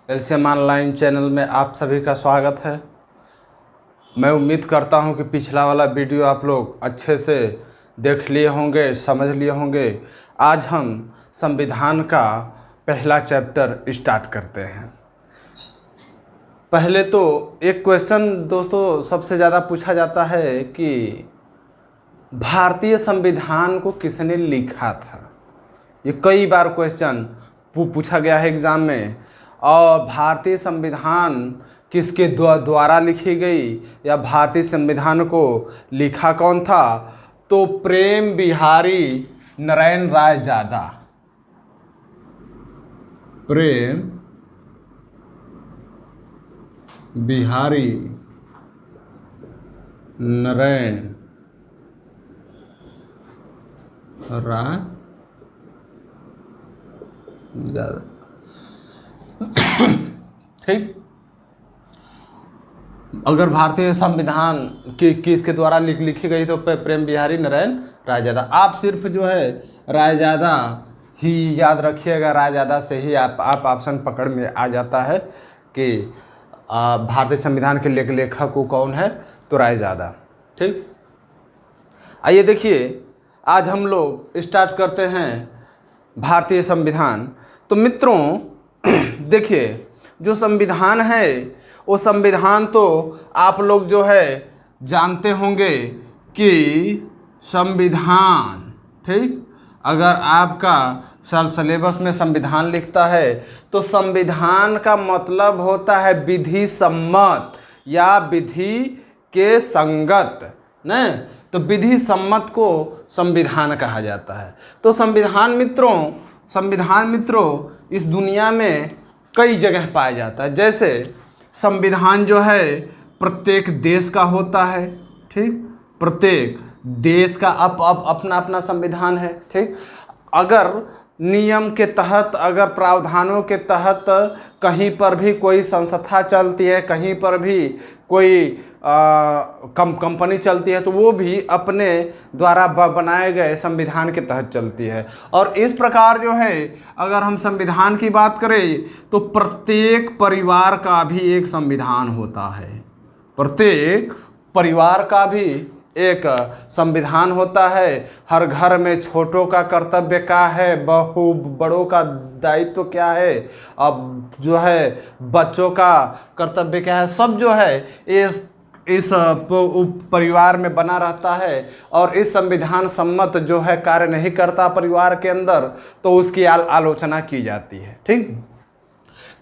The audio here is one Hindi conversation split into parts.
एलसीएम ऑनलाइन चैनल में आप सभी का स्वागत है। मैं उम्मीद करता हूं कि पिछला वाला वीडियो आप लोग अच्छे से देख लिए होंगे, समझ लिए होंगे। आज हम संविधान का पहला चैप्टर स्टार्ट करते हैं। पहले तो एक क्वेश्चन दोस्तों सबसे ज़्यादा पूछा जाता है कि भारतीय संविधान को किसने लिखा था। ये कई बार क्वेश्चन पूछा गया है एग्ज़ाम में। और भारतीय संविधान किसके द्वारा लिखी गई या भारतीय संविधान को लिखा कौन था, तो प्रेम बिहारी नारायण रायजादा। प्रेम बिहारी नारायण रायजादा। ठीक। अगर भारतीय संविधान किसके द्वारा लिखी गई तो प्रेम बिहारी नारायण रायजादा। आप सिर्फ जो है रायजादा ही याद रखिएगा। रायजादा से ही आप ऑप्शन पकड़ में आ जाता है कि भारतीय संविधान के लेखक को कौन है, तो रायजादा। ठीक। आइए देखिए, आज हम लोग स्टार्ट करते हैं भारतीय संविधान। तो मित्रों देखिए, जो संविधान है वो संविधान तो आप लोग जो है जानते होंगे कि संविधान, ठीक, अगर आपका सिलेबस में संविधान लिखता है तो संविधान का मतलब होता है विधि सम्मत या विधि के संगत, न तो विधि सम्मत को संविधान कहा जाता है। तो संविधान मित्रों इस दुनिया में कई जगह पाया जाता है। जैसे संविधान जो है प्रत्येक देश का होता है, ठीक, प्रत्येक देश का अपना अपना संविधान है। ठीक। अगर नियम के तहत, अगर प्रावधानों के तहत कहीं पर भी कोई संस्था चलती है, कहीं पर भी कोई कंपनी चलती है, तो वो भी अपने द्वारा बनाए गए संविधान के तहत चलती है। और इस प्रकार जो है अगर हम संविधान की बात करें तो प्रत्येक परिवार का भी एक संविधान होता है। प्रत्येक परिवार का भी एक संविधान होता है। हर घर में छोटों का कर्तव्य क्या है, बड़ों का दायित्व क्या है, अब जो है बच्चों का कर्तव्य क्या है, सब जो है इस परिवार में बना रहता है। और इस संविधान सम्मत जो है कार्य नहीं करता परिवार के अंदर, तो उसकी आलोचना की जाती है। ठीक।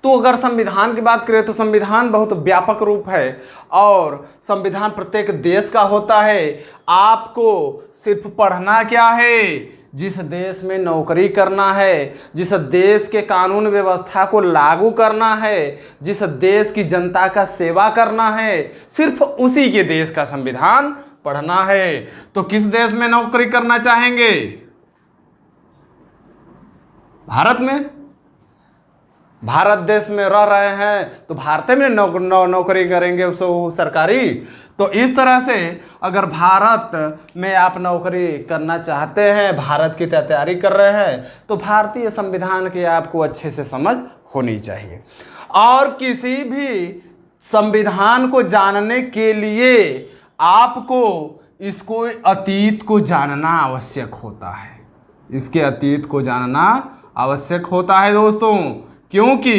तो अगर संविधान की बात करें तो संविधान बहुत व्यापक रूप है और संविधान प्रत्येक देश का होता है। आपको सिर्फ पढ़ना क्या है, जिस देश में नौकरी करना है, जिस देश के कानून व्यवस्था को लागू करना है, जिस देश की जनता का सेवा करना है, सिर्फ उसी के देश का संविधान पढ़ना है। तो किस देश में नौकरी करना चाहेंगे? भारत में। भारत देश में रह रहे हैं तो भारत में नौकरी करेंगे उसको सरकारी। तो इस तरह से अगर भारत में आप नौकरी करना चाहते हैं, भारत की तैयारी कर रहे हैं, तो भारतीय संविधान की आपको अच्छे से समझ होनी चाहिए। और किसी भी संविधान को जानने के लिए आपको इसको अतीत को जानना आवश्यक होता है। इसके अतीत को जानना आवश्यक होता है दोस्तों, क्योंकि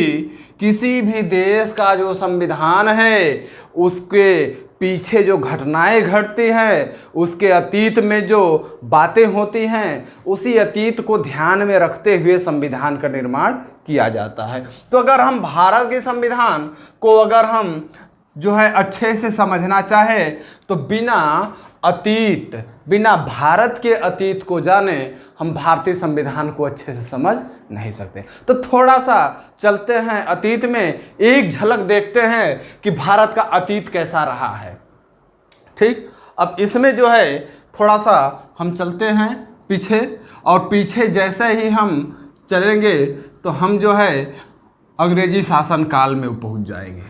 किसी भी देश का जो संविधान है उसके पीछे जो घटनाएं घटती हैं, उसके अतीत में जो बातें होती हैं, उसी अतीत को ध्यान में रखते हुए संविधान का निर्माण किया जाता है। तो अगर हम भारत के संविधान को अगर हम जो है अच्छे से समझना चाहे तो बिना भारत के अतीत को जाने हम भारतीय संविधान को अच्छे से समझ नहीं सकते। तो थोड़ा सा चलते हैं अतीत में, एक झलक देखते हैं कि भारत का अतीत कैसा रहा है। ठीक। अब इसमें जो है थोड़ा सा हम चलते हैं पीछे, और पीछे जैसे ही हम चलेंगे तो हम जो है अंग्रेजी शासन काल में पहुंच जाएंगे।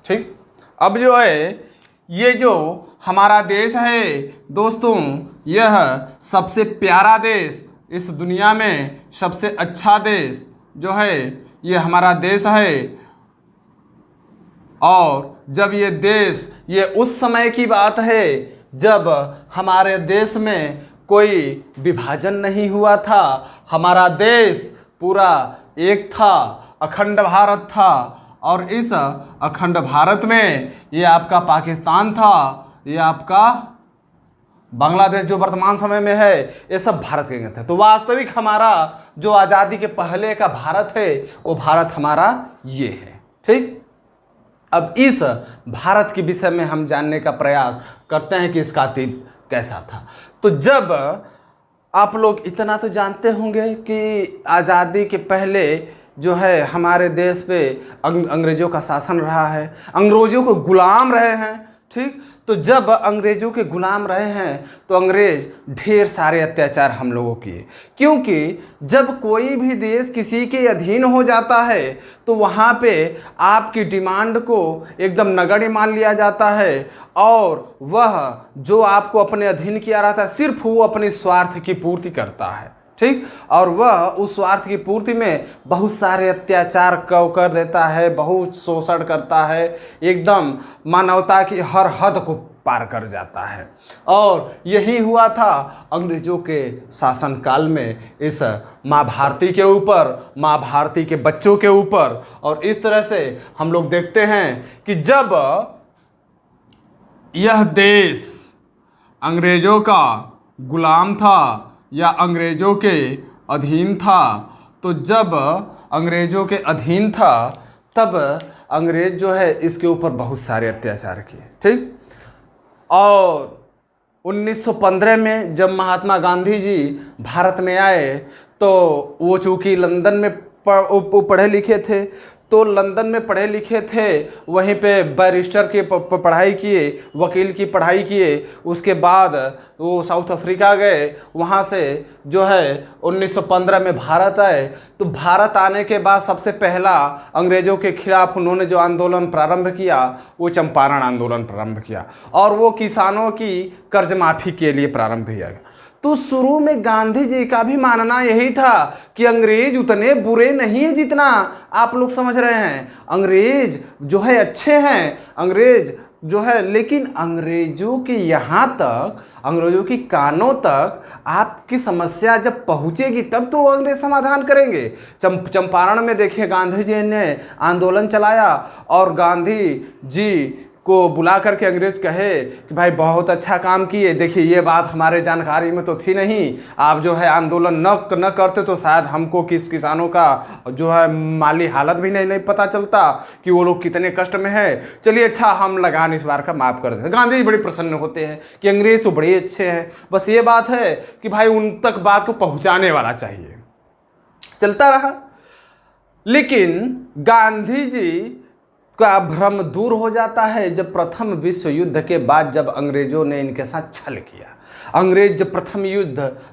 ठीक। अब जो है ये जो हमारा देश है दोस्तों, यह सबसे प्यारा देश, इस दुनिया में सबसे अच्छा देश जो है ये हमारा देश है। और जब ये उस समय की बात है जब हमारे देश में कोई विभाजन नहीं हुआ था, हमारा देश पूरा एक था, अखंड भारत था। और इस अखंड भारत में ये आपका पाकिस्तान था, ये आपका बांग्लादेश जो वर्तमान समय में है, ये सब भारत के थे। तो वास्तविक हमारा जो आज़ादी के पहले का भारत है वो भारत हमारा ये है। ठीक, अब इस भारत के विषय में हम जानने का प्रयास करते हैं कि इसका अतीत कैसा था। तो जब आप लोग इतना तो जानते होंगे कि आज़ादी के पहले जो है हमारे देश पे अंग्रेज़ों का शासन रहा है, अंग्रेज़ों को गुलाम रहे हैं। ठीक, तो जब अंग्रेज़ों के गुलाम रहे हैं तो अंग्रेज़ ढेर सारे अत्याचार हम लोगों किए, क्योंकि जब कोई भी देश किसी के अधीन हो जाता है तो वहाँ पे आपकी डिमांड को एकदम नगण्य मान लिया जाता है, और वह जो आपको अपने अधीन किया रहता है सिर्फ वो अपने स्वार्थ की पूर्ति करता है। ठीक, और वह उस स्वार्थ की पूर्ति में बहुत सारे अत्याचार कर देता है, बहुत शोषण करता है, एकदम मानवता की हर हद को पार कर जाता है। और यही हुआ था अंग्रेज़ों के शासनकाल में इस माँ भारती के ऊपर, माँ भारती के बच्चों के ऊपर। और इस तरह से हम लोग देखते हैं कि जब यह देश अंग्रेज़ों का गुलाम था या अंग्रेज़ों के अधीन था, तो जब अंग्रेज़ों के अधीन था तब अंग्रेज़ जो है इसके ऊपर बहुत सारे अत्याचार किए। ठीक, और 1915 में जब महात्मा गांधी जी भारत में आए तो वो चूँकि लंदन में पढ़े लिखे थे, तो लंदन में पढ़े लिखे थे, वहीं पे बैरिस्टर की पढ़ाई किए, वकील की पढ़ाई किए। उसके बाद वो साउथ अफ्रीका गए, वहाँ से जो है 1915 में भारत आए। तो भारत आने के बाद सबसे पहला अंग्रेज़ों के खिलाफ उन्होंने जो आंदोलन प्रारंभ किया वो चंपारण आंदोलन प्रारंभ किया, और वो किसानों की कर्ज माफ़ी के लिए प्रारंभ किया गया। तो शुरू में गांधी जी का भी मानना यही था कि अंग्रेज उतने बुरे नहीं है जितना आप लोग समझ रहे हैं, अंग्रेज जो है अच्छे हैं, अंग्रेज जो है, लेकिन अंग्रेजों के यहाँ तक, अंग्रेजों की कानों तक आपकी समस्या जब पहुँचेगी तब तो वो अंग्रेज समाधान करेंगे। चंपारण में देखिए गांधी जी ने आंदोलन चलाया, और गांधी जी को बुला करके अंग्रेज कहे कि भाई बहुत अच्छा काम किए, देखिए ये बात हमारे जानकारी में तो थी नहीं, आप जो है आंदोलन न करते तो शायद हमको किसानों का जो है माली हालत भी नहीं पता चलता कि वो लोग कितने कष्ट में है। चलिए अच्छा, हम लगान इस बार का माफ़ कर देते। गांधी जी बड़े प्रसन्न होते हैं कि अंग्रेज तो बड़े अच्छे हैं, बस ये बात है कि भाई उन तक बात को पहुँचाने वाला चाहिए। चलता रहा, लेकिन गांधी जी का भ्रम दूर हो जाता है जब प्रथम विश्व युद्ध के बाद जब अंग्रेज़ों ने इनके साथ छल किया। अंग्रेज जब प्रथम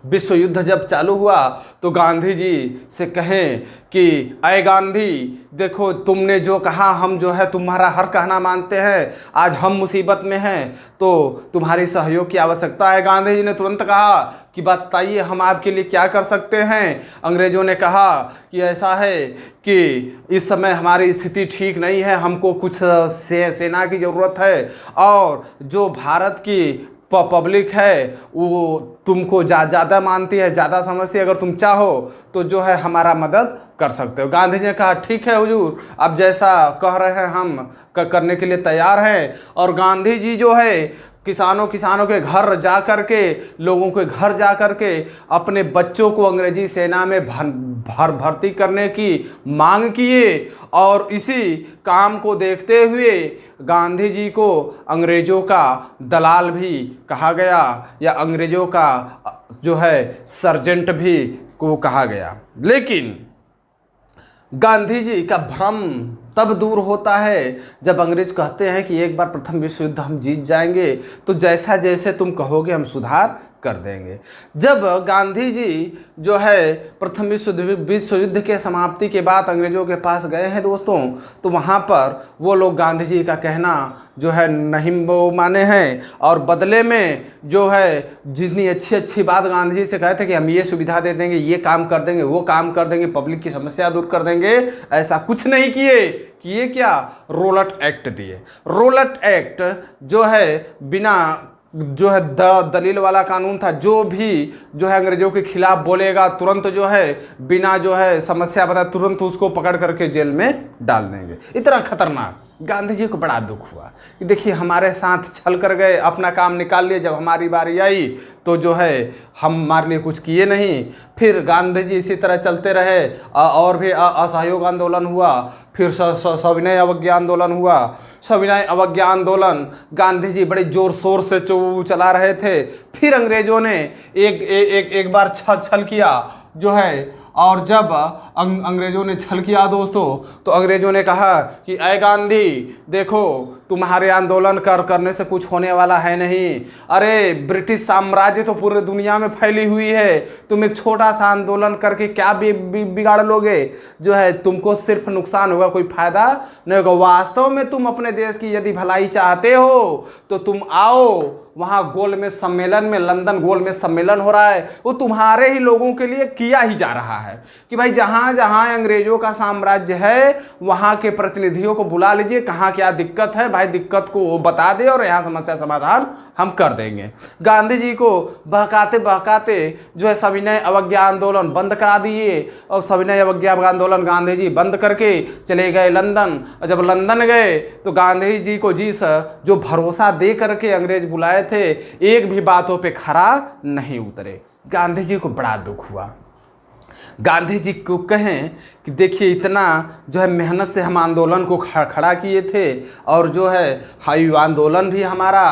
विश्व युद्ध जब चालू हुआ तो गांधी जी से कहें कि अय गांधी, देखो तुमने जो कहा हम जो है तुम्हारा हर कहना मानते हैं, आज हम मुसीबत में हैं तो तुम्हारी सहयोग की आवश्यकता है। गांधी जी ने तुरंत कहा कि बताइए हम आपके लिए क्या कर सकते हैं। अंग्रेज़ों ने कहा कि ऐसा है कि इस समय हमारी स्थिति ठीक नहीं है, हमको कुछ सेना की ज़रूरत है, और जो भारत की पब्लिक है वो तुमको ज़्यादा मानती है, ज़्यादा समझती है, अगर तुम चाहो तो जो है हमारा मदद कर सकते हो। गांधी जी ने कहा ठीक है हुजूर, अब जैसा कह रहे हैं हम करने के लिए तैयार हैं। और गांधी जी जो है किसानों के घर जा कर के, लोगों के घर जा कर के अपने बच्चों को अंग्रेजी सेना में भर्ती करने की मांग किए, और इसी काम को देखते हुए गांधी जी को अंग्रेज़ों का दलाल भी कहा गया, या अंग्रेज़ों का जो है सर्जेंट भी को कहा गया। लेकिन गांधी जी का भ्रम तब दूर होता है जब अंग्रेज कहते हैं कि एक बार प्रथम विश्व युद्ध हम जीत जाएंगे तो जैसा जैसे तुम कहोगे हम सुधार कर देंगे। जब गांधी जी जो है प्रथम विश्व युद्ध के समाप्ति के बाद अंग्रेज़ों के पास गए हैं दोस्तों, तो वहाँ पर वो लोग गांधी जी का कहना जो है नहीं वो माने हैं, और बदले में जो है जितनी अच्छी अच्छी बात गांधी जी से कहे थे कि हम ये सुविधा दे देंगे, ये काम कर देंगे, वो काम कर देंगे, पब्लिक की समस्या दूर कर देंगे, ऐसा कुछ नहीं किए क्या? रोलट एक्ट दिए। रोलट एक्ट जो है बिना जो है दलील वाला कानून था, जो भी जो है अंग्रेजों के खिलाफ बोलेगा तुरंत जो है बिना जो है समस्या बताए तुरंत उसको पकड़ करके जेल में डाल देंगे। इतना खतरनाक। गांधी जी को बड़ा दुख हुआ कि देखिए हमारे साथ छल कर गए, अपना काम निकाल लिए, जब हमारी बारी आई तो जो है हम हमारे लिए कुछ किए नहीं। फिर गांधी जी इसी तरह चलते रहे, और भी असहयोग आंदोलन हुआ, फिर सविनय अवज्ञा आंदोलन हुआ। सविनय अवज्ञा आंदोलन गांधी जी बड़े जोर शोर से चला रहे थे। फिर अंग्रेजों ने एक बार छल किया जो है, और जब अंग्रेज़ों ने छल किया दोस्तों, तो अंग्रेज़ों ने कहा कि अय गांधी देखो तुम्हारे आंदोलन करने से कुछ होने वाला है नहीं। अरे ब्रिटिश साम्राज्य तो पूरे दुनिया में फैली हुई है, तुम एक छोटा सा आंदोलन करके क्या बिगाड़ लोगे? जो है तुमको सिर्फ नुकसान होगा, कोई फायदा नहीं होगा। वास्तव में तुम अपने देश की यदि भलाई चाहते हो तो तुम आओ, वहाँ गोलमेज सम्मेलन में, लंदन गोलमेज सम्मेलन हो रहा है, वो तुम्हारे ही लोगों के लिए किया ही जा रहा है कि भाई जहाँ जहाँ अंग्रेजों का साम्राज्य है वहाँ के प्रतिनिधियों को बुला लीजिए, कहाँ क्या दिक्कत है भाई, दिक्कत को वो बता दे और यहाँ समस्या समाधान हम कर देंगे। गांधी जी को बहकाते बहकाते जो है सविनय अवज्ञा आंदोलन बंद करा दिए, और सविनय अवज्ञा आंदोलन गांधी जी बंद करके चले गए लंदन। और जब लंदन गए तो गांधी जी को जो भरोसा दे करके अंग्रेज बुलाए थे, एक भी बातों पे खरा नहीं उतरे। गांधी जी को बड़ा दुख हुआ। गांधी जी को कहें कि देखिए इतना जो है मेहनत से हम आंदोलन को खड़ा किए थे, और जो है हाई आंदोलन भी हमारा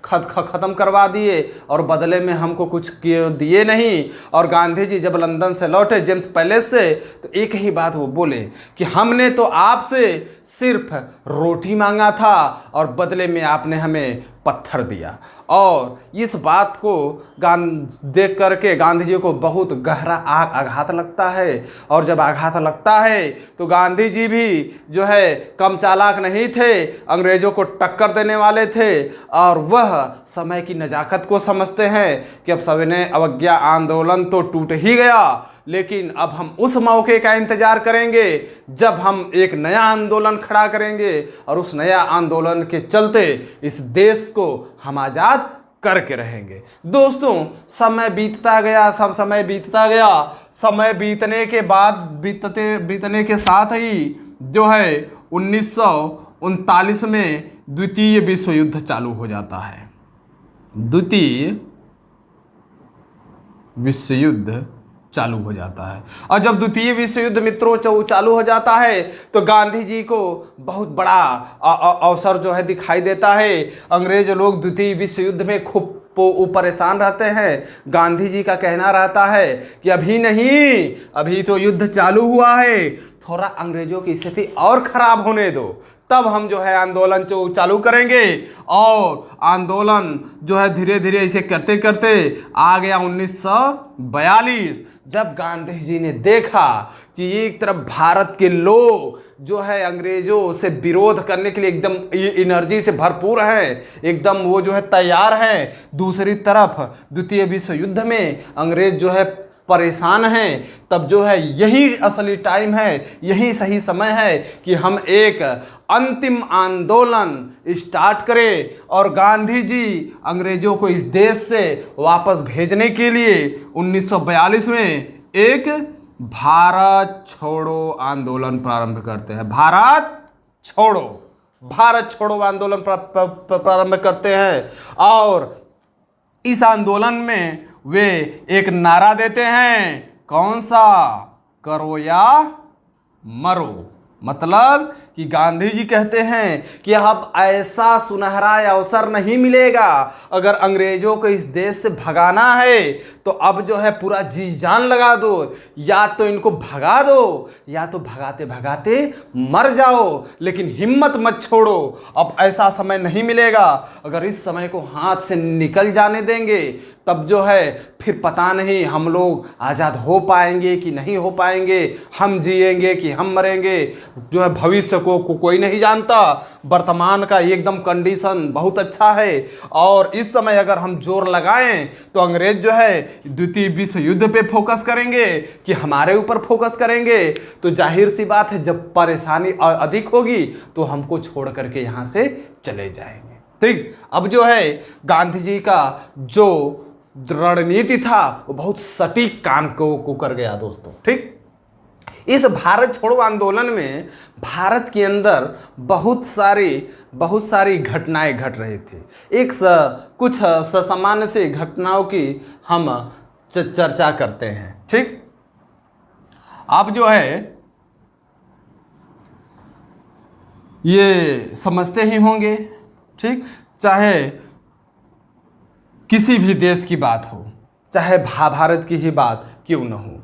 ख़त्म करवा दिए, और बदले में हमको कुछ दिए नहीं। और गांधी जी जब लंदन से लौटे जेम्स पैलेस से, तो एक ही बात वो बोले कि हमने तो आपसे सिर्फ रोटी मांगा था और बदले में आपने हमें पत्थर दिया। और इस बात को देख करके गांधी जी को बहुत गहरा आघात लगता है। और जब आघात लगता है तो गांधी जी भी जो है कम चालाक नहीं थे, अंग्रेज़ों को टक्कर देने वाले थे, और वह समय की नज़ाकत को समझते हैं कि अब सविनय अवज्ञा आंदोलन तो टूट ही गया, लेकिन अब हम उस मौके का इंतजार करेंगे जब हम एक नया आंदोलन खड़ा करेंगे, और उस नया आंदोलन के चलते इस देश को हम आज़ाद करके रहेंगे। दोस्तों समय बीतता गया, समय बीतने के बाद बीतने के साथ ही जो है 1939 में द्वितीय विश्व युद्ध चालू हो जाता है। द्वितीय विश्व युद्ध चालू हो जाता है। और जब द्वितीय विश्व युद्ध मित्रों चालू हो जाता है तो गांधी जी को बहुत बड़ा अवसर जो है दिखाई देता है। अंग्रेज लोग द्वितीय विश्व युद्ध में खूब परेशान रहते हैं। गांधी जी का कहना रहता है कि अभी नहीं, अभी तो युद्ध चालू हुआ है, थोड़ा अंग्रेजों की स्थिति और खराब होने दो, तब हम जो है आंदोलन चालू करेंगे। और आंदोलन जो है धीरे धीरे ऐसे करते करते आ गया 1942, जब गांधी जी ने देखा कि एक तरफ भारत के लोग जो है अंग्रेजों से विरोध करने के लिए एकदम एनर्जी से भरपूर हैं, एकदम वो जो है तैयार हैं, दूसरी तरफ द्वितीय विश्व युद्ध में अंग्रेज जो है परेशान हैं, तब जो है यही असली टाइम है, यही सही समय है कि हम एक अंतिम आंदोलन स्टार्ट करें और गांधी जी अंग्रेजों को इस देश से वापस भेजने के लिए 1942 में एक भारत छोड़ो आंदोलन प्रारंभ करते हैं। भारत छोड़ो आंदोलन प्रारंभ करते हैं। और इस आंदोलन में वे एक नारा देते हैं, कौन सा? करो या मरो। मतलब कि गांधी जी कहते हैं कि अब ऐसा सुनहरा अवसर नहीं मिलेगा, अगर अंग्रेजों को इस देश से भगाना है तो अब जो है पूरा जी जान लगा दो, या तो इनको भगा दो या तो भगाते भगाते मर जाओ, लेकिन हिम्मत मत छोड़ो। अब ऐसा समय नहीं मिलेगा, अगर इस समय को हाथ से निकल जाने देंगे तब जो है फिर पता नहीं हम लोग आज़ाद हो पाएंगे कि नहीं हो पाएंगे, हम जिएंगे कि हम मरेंगे, जो है भविष्य को कोई नहीं जानता। वर्तमान का एकदम कंडीशन बहुत अच्छा है, और इस समय अगर हम जोर लगाएं तो अंग्रेज जो है द्वितीय विश्व युद्ध पे फोकस करेंगे कि हमारे ऊपर फोकस करेंगे। तो जाहिर सी बात है, जब परेशानी अधिक होगी तो हमको छोड़ करके यहाँ से चले जाएंगे। ठीक, अब जो है गांधी जी का जो रणनीति था वो बहुत सटीक काम को कर गया दोस्तों। ठीक, इस भारत छोड़ो आंदोलन में भारत के अंदर बहुत सारी घटनाएं घट रही थी। कुछ सामान्य से घटनाओं की हम चर्चा करते हैं। ठीक, आप जो है ये समझते ही होंगे, ठीक, चाहे किसी भी देश की बात हो, चाहे भारत की ही बात क्यों न हो,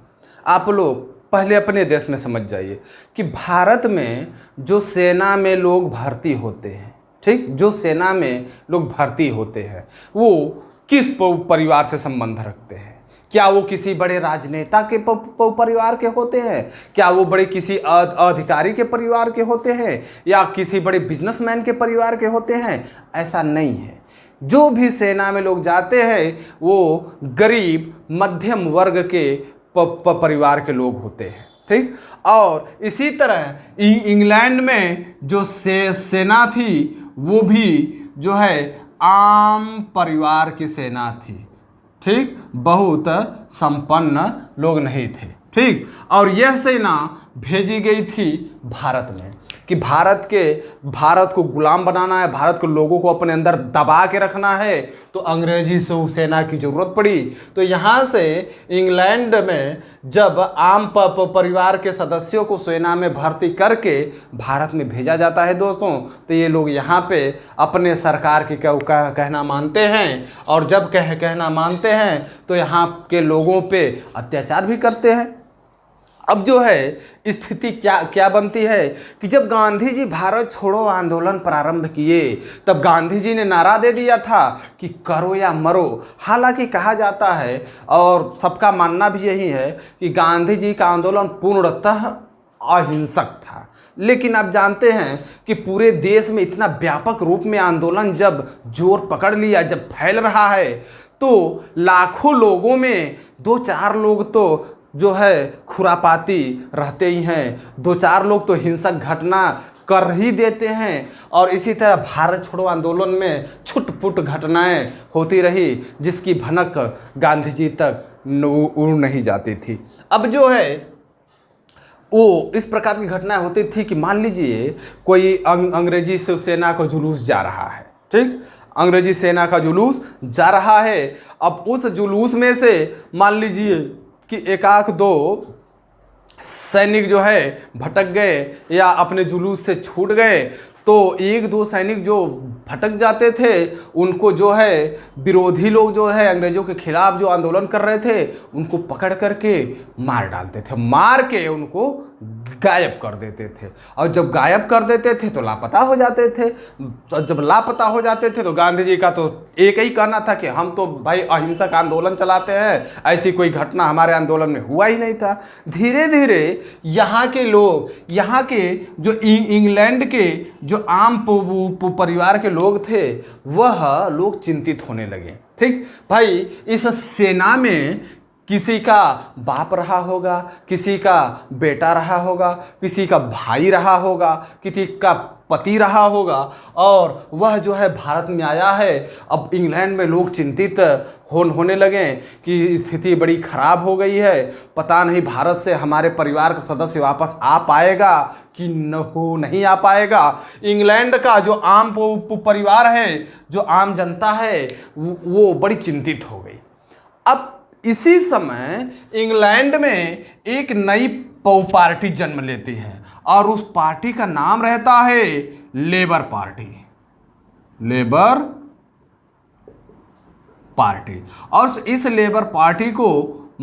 आप लोग पहले अपने देश में समझ जाइए कि भारत में जो सेना में लोग भर्ती होते हैं, ठीक, जो सेना में लोग भर्ती होते हैं वो किस परिवार से संबंध रखते हैं? क्या वो किसी बड़े राजनेता के परिवार के होते हैं? क्या वो बड़े किसी अधिकारी के परिवार के होते हैं? या किसी बड़े बिजनेसमैन के परिवार के होते हैं? ऐसा नहीं है। जो भी सेना में लोग जाते हैं वो गरीब मध्यम वर्ग के परिवार के लोग होते हैं। ठीक, और इसी तरह इंग्लैंड में जो सेना थी वो भी जो है आम परिवार की सेना थी। ठीक, बहुत संपन्न लोग नहीं थे। ठीक, और यह सेना भेजी गई थी भारत में कि भारत को गुलाम बनाना है, भारत को लोगों को अपने अंदर दबा के रखना है। तो अंग्रेजी सेना की ज़रूरत पड़ी। तो यहाँ से इंग्लैंड में जब आम परिवार के सदस्यों को सेना में भर्ती करके भारत में भेजा जाता है दोस्तों, तो ये लोग यहाँ पे अपने सरकार की कहना मानते हैं, और जब कहना मानते हैं तो यहाँ के लोगों पे अत्याचार भी करते हैं। अब जो है स्थिति क्या बनती है कि जब गांधी जी भारत छोड़ो आंदोलन प्रारंभ किए, तब गांधी जी ने नारा दे दिया था कि करो या मरो। हालांकि कहा जाता है और सबका मानना भी यही है कि गांधी जी का आंदोलन पूर्णतः अहिंसक था, लेकिन आप जानते हैं कि पूरे देश में इतना व्यापक रूप में आंदोलन जब जोर पकड़ लिया, जब फैल रहा है, तो लाखों लोगों में 2-4 लोग तो जो है खुरापाती रहते ही हैं, 2-4 लोग तो हिंसक घटना कर ही देते हैं। और इसी तरह भारत छोड़ो आंदोलन में छुटपुट घटनाएं होती रही, जिसकी भनक गांधी जी तक उड़ नहीं जाती थी। अब जो है वो इस प्रकार की घटनाएं होती थी कि मान लीजिए कोई अंग्रेजी सेना का जुलूस जा रहा है। ठीक, अंग्रेजी सेना का जुलूस जा रहा है। अब उस जुलूस में से मान लीजिए कि 1-2 सैनिक जो है भटक गए या अपने जुलूस से छूट गए, तो 1-2 सैनिक जो भटक जाते थे उनको जो है विरोधी लोग जो है अंग्रेजों के खिलाफ जो आंदोलन कर रहे थे उनको पकड़ करके मार डालते थे, मार के उनको गायब कर देते थे। और जब गायब कर देते थे तो लापता हो जाते थे। तो जब लापता हो जाते थे तो गांधी जी का तो एक ही कहना था कि हम तो भाई अहिंसक आंदोलन चलाते हैं, ऐसी कोई घटना हमारे आंदोलन में हुआ ही नहीं था। धीरे धीरे यहाँ के लोग, यहाँ के जो इंग्लैंड के जो आम परिवार के लोग थे वह लोग चिंतित होने लगे। ठीक भाई, इस सेना में किसी का बाप रहा होगा, किसी का बेटा रहा होगा, किसी का भाई रहा होगा, किसी का पति रहा होगा, और वह जो है भारत में आया है। अब इंग्लैंड में लोग चिंतित होने लगे कि स्थिति बड़ी खराब हो गई है, पता नहीं भारत से हमारे परिवार का सदस्य वापस आ पाएगा कि नहीं आ पाएगा। इंग्लैंड का जो आम परिवार है, जो आम जनता है, वो बड़ी चिंतित हो गई। अब इसी समय इंग्लैंड में एक नई पार्टी जन्म लेती है और उस पार्टी का नाम रहता है लेबर पार्टी। लेबर पार्टी, और इस लेबर पार्टी को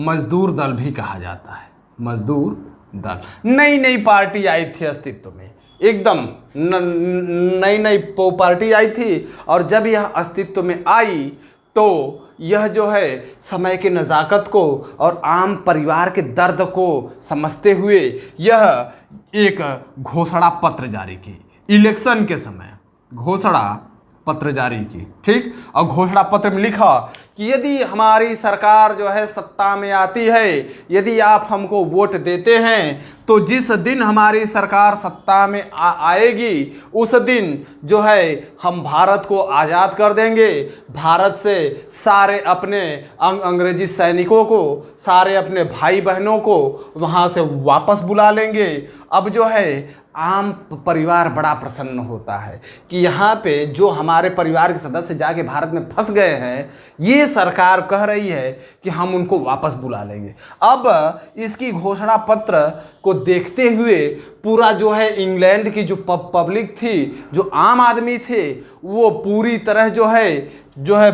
मजदूर दल भी कहा जाता है। मजदूर दल नई पार्टी आई थी अस्तित्व में, एकदम नई पार्टी आई थी। और जब यह अस्तित्व में आई तो यह जो है समय की नज़ाकत को और आम परिवार के दर्द को समझते हुए यह एक घोषणा पत्र जारी की, इलेक्शन के समय घोषणा पत्र जारी की। ठीक, और घोषणा पत्र में लिखा कि यदि हमारी सरकार जो है सत्ता में आती है, यदि आप हमको वोट देते हैं, तो जिस दिन हमारी सरकार सत्ता में आएगी उस दिन जो है हम भारत को आज़ाद कर देंगे, भारत से सारे अपने अंग्रेजी सैनिकों को, सारे अपने भाई बहनों को वहाँ से वापस बुला लेंगे। अब जो है आम परिवार बड़ा प्रसन्न होता है कि यहाँ पे जो हमारे परिवार के सदस्य जाके भारत में फंस गए हैं, ये सरकार कह रही है कि हम उनको वापस बुला लेंगे। अब इसकी घोषणा पत्र को देखते हुए पूरा जो है इंग्लैंड की जो पब्लिक थी, जो आम आदमी थे, वो पूरी तरह जो है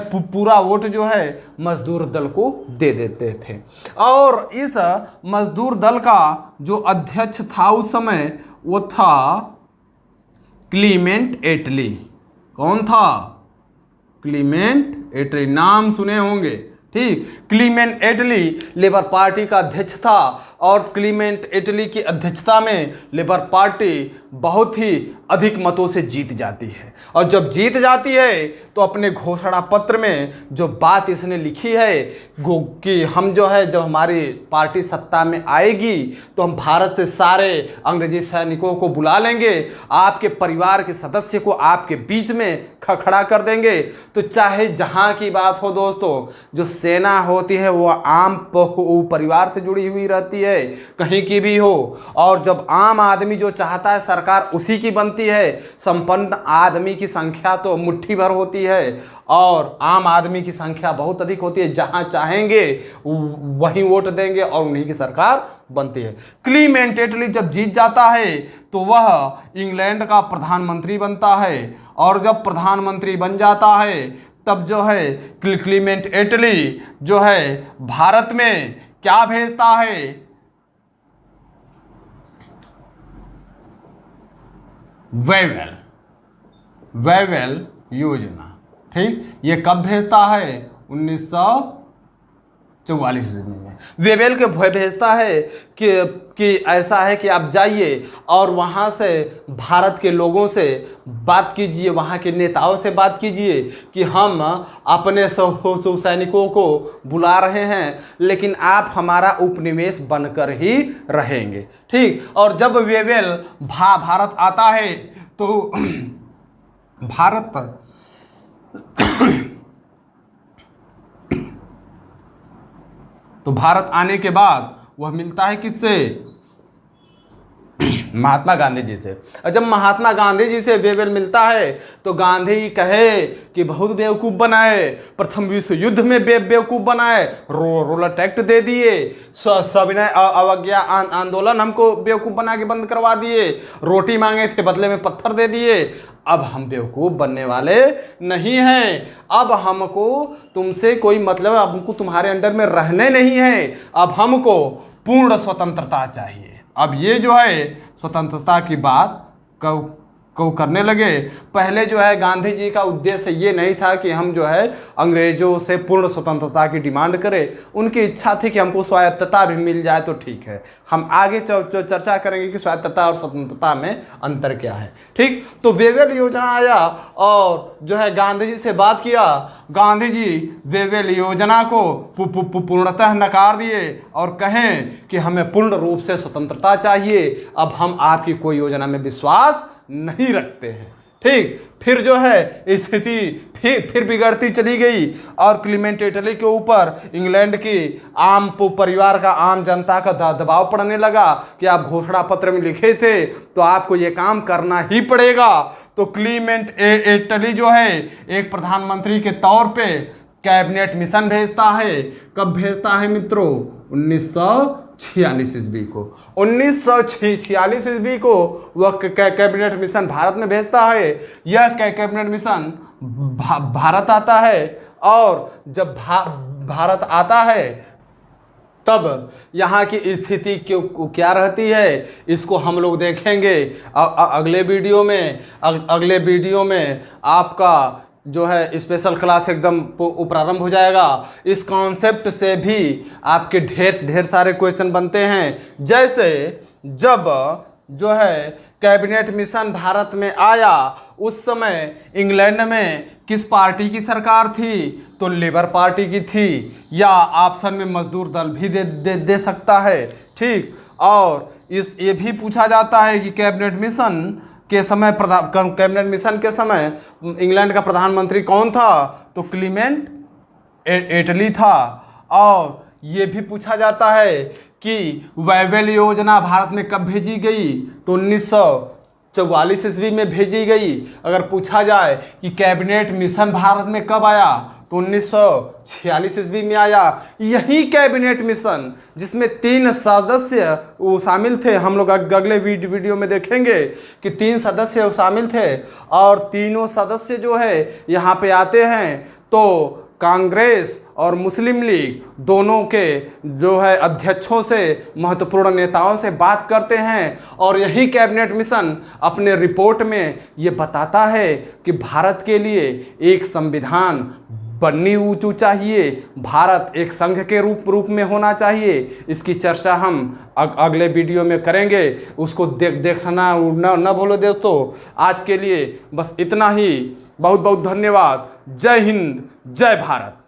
पूरा वोट जो है मजदूर दल को दे देते थे। और इस मजदूर दल का जो अध्यक्ष था उस समय वो था क्लीमेंट एटली। कौन था? क्लीमेंट एटली, नाम सुने होंगे। ठीक, क्लीमेंट एटली लेबर पार्टी का अध्यक्ष था और क्लीमेंट एटली की अध्यक्षता में लेबर पार्टी बहुत ही अधिक मतों से जीत जाती है। और जब जीत जाती है तो अपने घोषणा पत्र में जो बात इसने लिखी है कि हम जो है जब हमारी पार्टी सत्ता में आएगी तो हम भारत से सारे अंग्रेजी सैनिकों को बुला लेंगे, आपके परिवार के सदस्य को आपके बीच में खड़ा कर देंगे। तो चाहे जहाँ की बात हो दोस्तों, जो सेना होती है वो आम परिवार से जुड़ी हुई रहती है, कहीं की भी हो। और जब आम आदमी जो चाहता है सरकार उसी की बनती है। संपन्न आदमी की संख्या तो मुट्ठी भर होती है और आम आदमी की संख्या बहुत अधिक होती है, जहां चाहेंगे वहीं वोट देंगे और उन्हीं की सरकार बनती है। क्लीमेंट एटली जब जीत जाता है तो वह इंग्लैंड का प्रधानमंत्री बनता है और जब प्रधानमंत्री बन जाता है तब जो है क्लीमेंट एटली जो है भारत में क्या भेजता है? वेवेल योजना। ठीक, ये कब भेजता है? 1944 में वेवेल के भेजता है कि ऐसा है कि आप जाइए और वहाँ से भारत के लोगों से बात कीजिए, वहाँ के नेताओं से बात कीजिए कि हम अपने सैनिकों को बुला रहे हैं लेकिन आप हमारा उपनिवेश बनकर ही रहेंगे। ठीक, और जब वेवेल भारत आता है तो भारत आने के बाद वह मिलता है किससे? महात्मा गांधी जी से। और जब महात्मा गांधी जी से वेवेल मिलता है तो गांधी कहे कि बहुत बेवकूफ़ बनाए, प्रथम विश्व युद्ध में बेवकूफ़ बनाए, रोलर एक्ट दे दिए, सविनय अवज्ञा आंदोलन हमको बेवकूफ़ बना के बंद करवा दिए, रोटी मांगे थे बदले में पत्थर दे दिए। अब हम बेवकूफ़ बनने वाले नहीं हैं, अब हमको तुमसे कोई मतलब, हमको तुम्हारे अंडर में रहने नहीं है, अब हमको पूर्ण स्वतंत्रता चाहिए। अब ये जो है स्वतंत्रता की बात को करने लगे। पहले जो है गांधी जी का उद्देश्य ये नहीं था कि हम जो है अंग्रेज़ों से पूर्ण स्वतंत्रता की डिमांड करें, उनकी इच्छा थी कि हमको स्वायत्तता भी मिल जाए तो ठीक है। हम आगे चर्चा करेंगे कि स्वायत्तता और स्वतंत्रता में अंतर क्या है। ठीक, तो वेवेल योजना आया और जो है गांधी जी से बात किया। गांधी जी वेवेल योजना को पूर्णतः नकार दिए और कहें कि हमें पूर्ण रूप से स्वतंत्रता चाहिए, अब हम आपकी कोई योजना में विश्वास नहीं रखते हैं। ठीक, फिर जो है स्थिति फिर बिगड़ती चली गई और क्लीमेंट एटली के ऊपर इंग्लैंड की आम परिवार का, आम जनता का दबाव पड़ने लगा कि आप घोषणा पत्र में लिखे थे तो आपको ये काम करना ही पड़ेगा। तो क्लीमेंट एटली जो है एक प्रधानमंत्री के तौर पे कैबिनेट मिशन भेजता है। कब भेजता है मित्रों? 1946 ईस्वी को। 1946 ईस्वी को वह कैबिनेट मिशन भारत में भेजता है। यह कैबिनेट मिशन भारत आता है और जब भारत आता है तब यहाँ की स्थिति क्या रहती है इसको हम लोग देखेंगे अगले वीडियो में। आपका जो है स्पेशल क्लास एकदम प्रारंभ हो जाएगा। इस कॉन्सेप्ट से भी आपके ढेर सारे क्वेश्चन बनते हैं। जैसे जब जो है कैबिनेट मिशन भारत में आया, उस समय इंग्लैंड में किस पार्टी की सरकार थी? तो लेबर पार्टी की थी, या ऑप्शन में मजदूर दल भी दे सकता है। ठीक, और ये भी पूछा जाता है कि कैबिनेट मिशन के समय इंग्लैंड का प्रधानमंत्री कौन था? तो क्लीमेंट एटली था। और ये भी पूछा जाता है कि वेवेल योजना भारत में कब भेजी गई? तो 1944 ईस्वी में भेजी गई। अगर पूछा जाए कि कैबिनेट मिशन भारत में कब आया, तो 1946 ईस्वी में आया। यही कैबिनेट मिशन जिसमें 3 सदस्य वो शामिल थे, हम लोग अगले वीडियो में देखेंगे कि 3 सदस्य शामिल थे, और तीनों सदस्य जो है यहाँ पे आते हैं तो कांग्रेस और मुस्लिम लीग दोनों के जो है अध्यक्षों से, महत्वपूर्ण नेताओं से बात करते हैं। और यही कैबिनेट मिशन अपने रिपोर्ट में ये बताता है कि भारत के लिए एक संविधान बननी चाहिए, भारत एक संघ के रूप में होना चाहिए। इसकी चर्चा हम अगले वीडियो में करेंगे, उसको देखना न भूलो दोस्तों। आज के लिए बस इतना ही। बहुत बहुत धन्यवाद। जय हिंद, जय भारत।